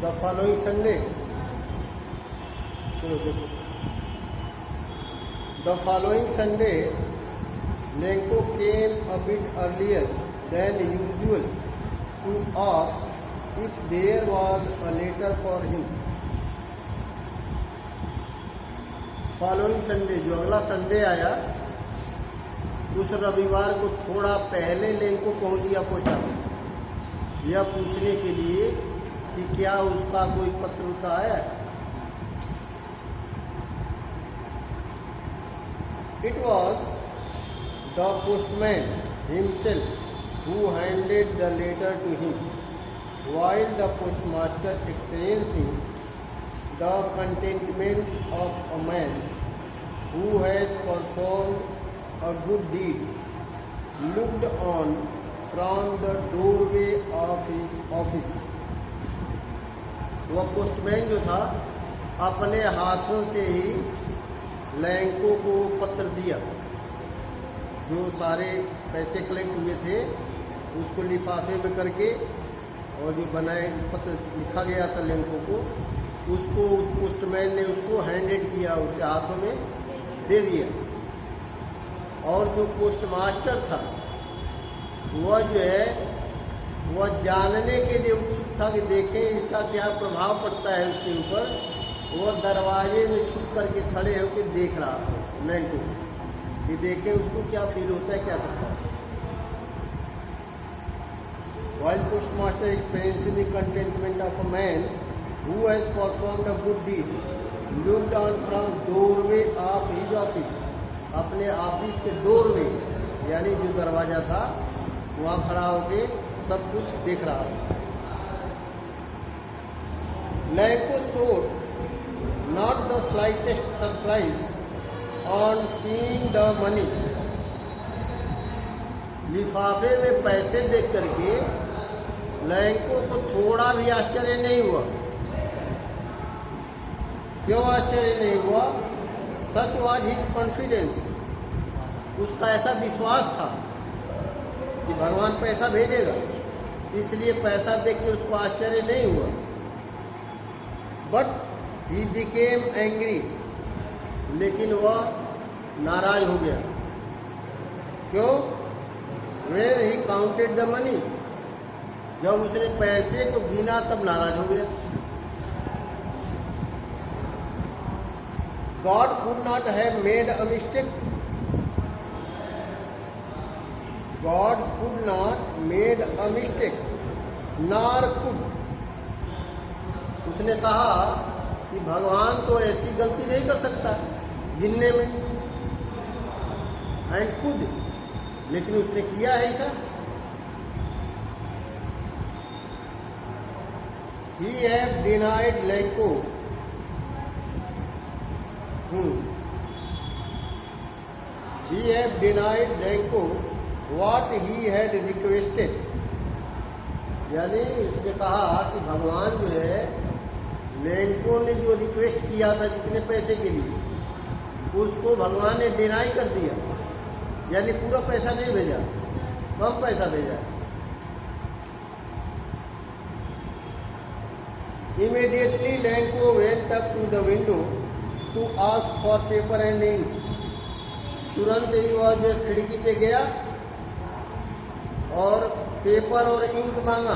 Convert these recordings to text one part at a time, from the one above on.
The following Sunday, चलो देखो, the following Sunday Lenko came a bit earlier than usual to ask if there was a letter for him. Following Sunday, जो अगला Sunday आया, उस रविवार को थोड़ा पहले लेंको पहुंच गया पोस्ट ऑफिस, यह पूछने के लिए कि क्या उसका कोई पत्र उतर आया है। It was the postman himself who handed the letter to him, while the postmaster, experiencing the contentment of a man who had performed a good deed, looked on from the doorway of his office. वह postman जो था अपने हाथों से ही लैंको को पत्र दिया, जो सारे पैसे कलेक्ट हुए थे उसको लिफाफे में करके और जो बनाए पत्र लिखा गया था लैंको को, उसको उस पोस्टमैन ने उसको हैंडेड किया, उसके हाथों में दे दिया। और जो पोस्टमास्टर था वह जो है वह जानने के लिए उत्सुक था कि देखें इसका क्या प्रभाव पड़ता है उसके ऊपर। वह दरवाजे में छुप करके खड़े होकर देख रहा था लैंको कि देखें उसको क्या फील होता है, क्या करता है। While postmaster experiencing the contentment of a man who has performed a good deed, looked on from doorway of his office, अपने ऑफिस के डोरवे यानी जो दरवाजा था वहाँ खड़ा होके सब कुछ देख रहा था। Lenko showed not the slightest surprise on seeing the money. लिफाफे में पैसे देख करके लैंको को थोड़ा भी आश्चर्य नहीं हुआ। क्यों आश्चर्य नहीं हुआ? सच वाज हिज कॉन्फिडेंस, उसका ऐसा विश्वास था कि भगवान पैसा भेजेगा, इसलिए पैसा देख के उसको आश्चर्य नहीं हुआ। बट ही बिकेम एंग्री, लेकिन वह नाराज हो गया। क्यों? When he counted the money, जब उसने पैसे को गिना तब नाराज हो गया। God could not have made a mistake, God could not made a mistake nor could, उसने कहा कि भगवान तो ऐसी गलती नहीं कर सकता गिनने में। एंड कुड, लेकिन उसने किया है ऐसा। He have denied Lanco, he have denied Lanco what he had requested, यानी उसने कहा कि भगवान जो है लैंको ने जो रिक्वेस्ट किया था जितने पैसे के लिए, उसको भगवान ने डिनाई कर दिया, यानी पूरा पैसा नहीं भेजा, कम पैसा भेजा। Immediately Lencho went up to the window to ask for paper and ink, तुरंत ही वह जो खिड़की पे गया और पेपर और इंक मांगा,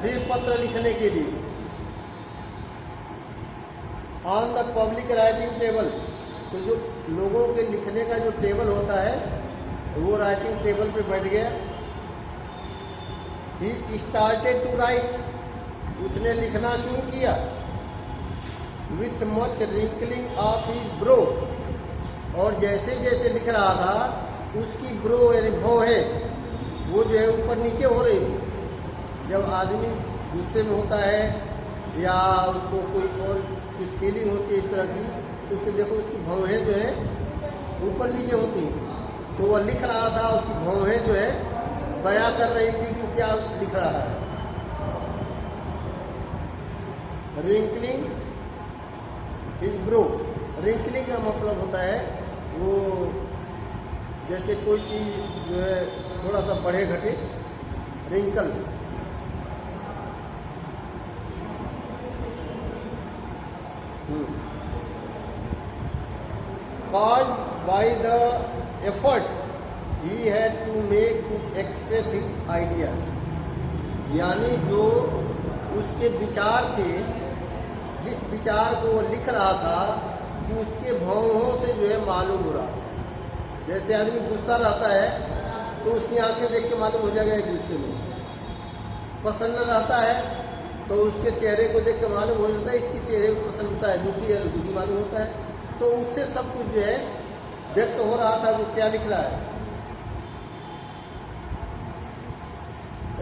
फिर पत्र लिखने के लिए। On the public writing table, तो जो लोगों के लिखने का जो टेबल होता है वो राइटिंग टेबल पे बैठ गया। ही स्टार्टेड टू राइट, उसने लिखना शुरू किया। With much wrinkling of his bro, और जैसे जैसे लिख रहा था उसकी ब्रो यानी भौहें वो जो है ऊपर नीचे हो रही थी। जब आदमी गुस्से में होता है या उसको कोई और कुछ फीलिंग होती है इस तरह की, तो उसको देखो उसकी भौहें जो है ऊपर नीचे होती हैं। तो वह लिख रहा था, उसकी भौहें जो है बयां कर रही थी कि क्या लिख रहा है। रिंकलिंग हिज ब्रो, रिंकलिंग का मतलब होता है वो जैसे कोई चीज़ जो है थोड़ा सा बढ़े घटे, wrinkle. caused by the effort he had to make to express his ideas, यानी जो उसके विचार थे, जिस विचार को वो लिख रहा था, उसके भावों से जो है मालूम हो रहा। जैसे आदमी गुस्सा रहता है तो उसकी आंखें देख के मालूम हो जाएगा गुस्से में, प्रसन्न रहता है तो उसके चेहरे को देख के मालूम हो जाता है इसके चेहरे में प्रसन्नता है, दुखी है तो दुखी मालूम होता है। तो उससे सब कुछ जो है व्यक्त हो रहा था वो क्या लिख रहा है।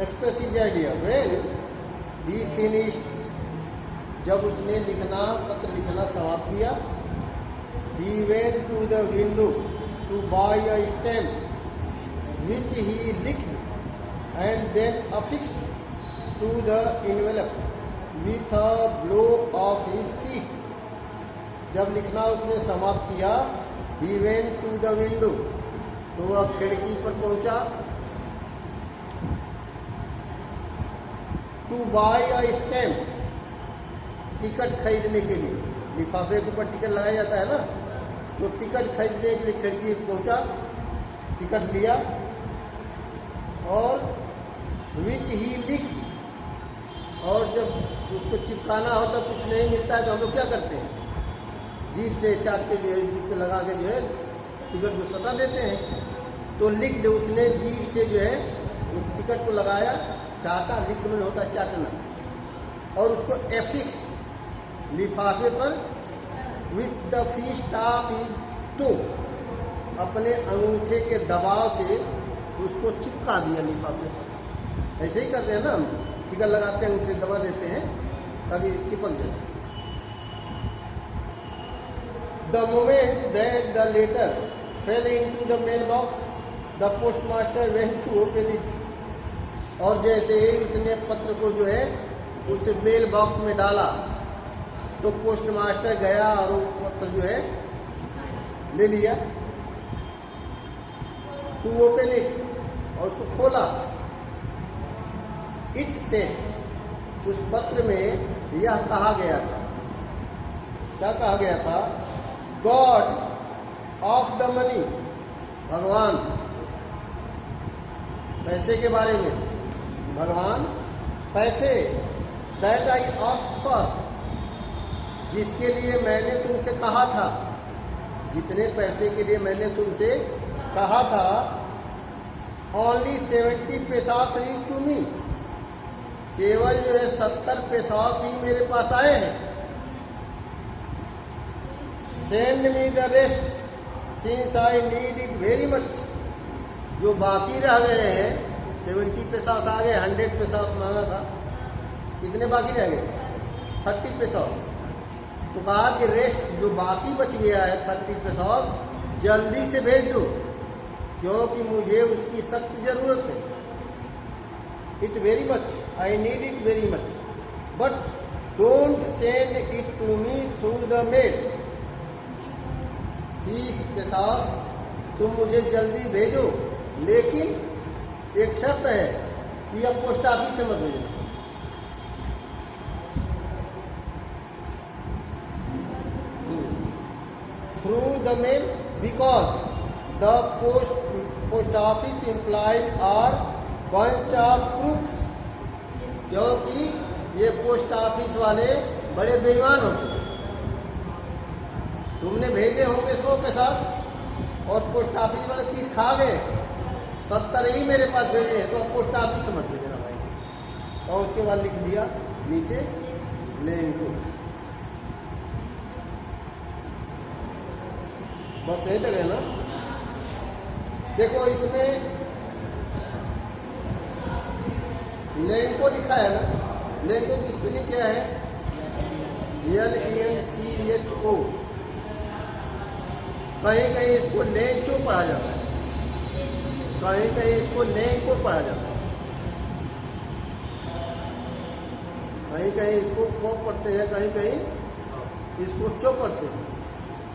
Express his idea when he finished, जब उसने लिखना पत्र लिखना समाप्त किया, he went to the window to buy a stamp which he licked and then affixed to the envelope with a blow of his fist. जब लिखना उसने समाप्त किया, he went to the window, तो वह खिड़की पर पहुंचा, to buy a stamp, ticket खरीदने के लिए। लिफाफे के ऊपर टिकट लगाया जाता है ना, तो टिकट खरीदने के लिए खिड़की पहुंचा, टिकट लिया और विच ही लिख, और जब उसको चिपकाना होता कुछ नहीं मिलता है तो हम लोग क्या करते हैं, जीप से चाट के जो है जीप पे लगा के जो है टिकट को सटा देते हैं। तो लिख दे, उसने जीप से जो है उस टिकट को लगाया, चाटा, लिख में होता है चाटना, और उसको एफिक्स लिफाफे पर with the fist of his toe, अपने अंगूठे के दबाव से उसको चिपका दिया लिफाफे पर। ऐसे ही करते हैं ना, हम टिकट लगाते हैं अंगूठे दबा देते हैं ताकि चिपक जाए। The moment that the letter fell into the mail box the postmaster went to open it, और जैसे ही उसने पत्र को जो है उस मेल बॉक्स में डाला तो पोस्टमास्टर गया और वो पत्र जो है ले लिया, टू ओपन इट, और उसको खोला। इट से उस पत्र में यह कहा गया था, क्या कहा गया था, गॉड ऑफ द मनी, भगवान, पैसे के बारे में, भगवान पैसे, दैट आई आस्क फॉर, जिसके लिए मैंने तुमसे कहा था, जितने पैसे के लिए मैंने तुमसे कहा था, ओनली 70 पैसास रीच टू मी, केवल जो है 70 पैसास ही मेरे पास आए हैं। Send me the rest since I need it very much, जो बाकी रह गए हैं 70 पैसास आ गए, 100 पैसास मांगा था, कितने बाकी रह गए, 30 पैसास। तो कहा कि रेस्ट जो बाकी बच गया है 30 पैसास जल्दी से भेज दो, क्योंकि मुझे उसकी सख्त जरूरत है। It very much, I need it very much, but don't send it to me through the mail. 30 pesos तुम मुझे जल्दी भेजो, लेकिन एक शर्त है कि अब पोस्ट ऑफिस से मत भेजना। Through the mail because the post office employ are bunch of crooks, क्योंकि ये पोस्ट ऑफिस वाले बड़े बेईमान होते हैं। तुमने भेजे होंगे 100 पैसास और पोस्ट ऑफिस वाले 30 खा गए, 70 ही मेरे पास भेजे हैं, तो अब पोस्ट ऑफिस से मत भेजना भाई। और उसके बाद लिख दिया नीचे लेंको, बस यही लगे ना। देखो इसमें लेंको लिखा है ना, लेंको की स्पेलिंग क्या है, LENCHO, कहीं कहीं इसको लेंचो पढ़ा जाता है, कहीं कहीं इसको लेंको पढ़ा जाता है, कहीं कहीं इसको को पढ़ते हैं, कहीं कहीं इसको चो पढ़ते हैं।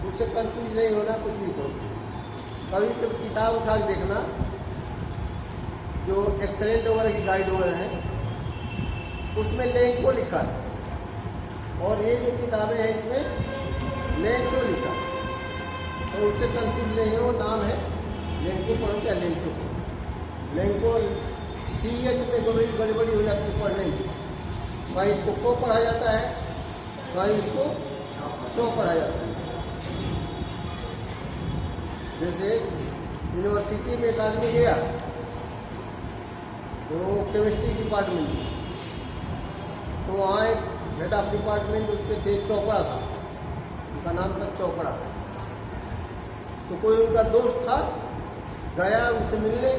उससे कंफ्यूज नहीं होना, कुछ भी पढ़ो। कभी कभी किताब उठा के देखना, जो एक्सेलेंट वगैरह की गाइड वगैरह है, उसमें लेंको लिखा है, और ये जो किताबें हैं इसमें लेंचो लिखा, तो उससे कंफ्यूज नहीं है, वो नाम है लेंको पढ़ो क्या लेंचो पढ़ो। लेंको CH में गड़बड़ी हो जाती है पढ़ने में, कहीं इसको को पढ़ा जाता है, कहीं इसको चो पढ़ा जाता है। जैसे यूनिवर्सिटी में एक आदमी गया तो केमिस्ट्री डिपार्टमेंट में, तो वहाँ एक हेड ऑफ डिपार्टमेंट उसके थे चोपड़ा साहब, उनका नाम था चोपड़ा। तो कोई उनका दोस्त था, गया उनसे मिलने,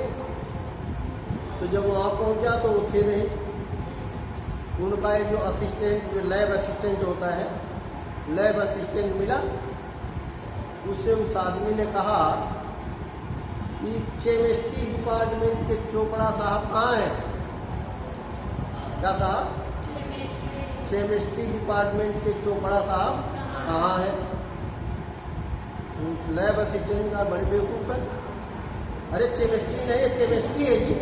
तो जब वहाँ पहुँचा तो वो थे नहीं। उनका एक जो असिस्टेंट, जो लैब असिस्टेंट होता है, लैब असिस्टेंट मिला, उससे उस आदमी ने कहा कि केमिस्ट्री डिपार्टमेंट के चोपड़ा साहब कहाँ हैं? क्या कहा? केमिस्ट्री डिपार्टमेंट के चोपड़ा साहब कहाँ हैं? तो उस लैब असिस्टेंट ने कहा बड़े बेवकूफ़ है, अरे केमिस्ट्री नहीं है, केमिस्ट्री है जी,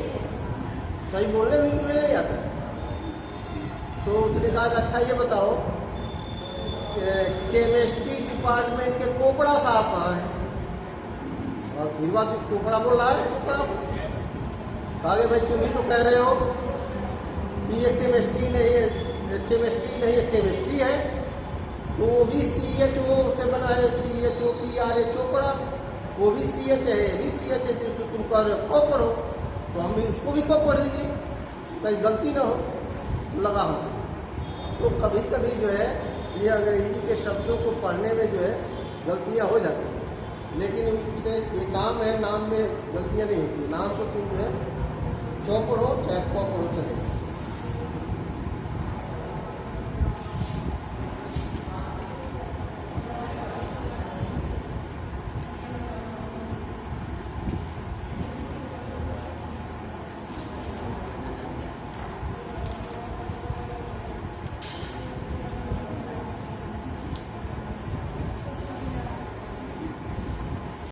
सही बोलने में तुम्हें नहीं आता। तो उसने कहा कि अच्छा ये बताओ केमिस्ट्री डिपार्टमेंट के कोपड़ा साहब कहाँ हैं? और फिर बात कोपड़ा बोल रहा है, चोपड़ा कहा कि भाई तुम ही तो कह रहे हो कि ये केमिस्ट्री नहीं है, केमिस्ट्री नहीं है, केमिस्ट्री है, तो वो भी CHO से बना है, CHOPRA चोपड़ा, वो भी CH है, ये भी CH है, तो तुम कह रहे हो को पढ़ो, तो हम भी उसको भी को पढ़ दीजिए, कहीं गलती ना हो, लगा हो। तो कभी कभी जो है ये अंग्रेजी के शब्दों को पढ़ने में जो है गलतियाँ हो जाती हैं, लेकिन उससे ये नाम है, नाम में गलतियाँ नहीं होती। नाम को तुम जो है चौ पढ़ो चाहे को पढ़ो चलेगा।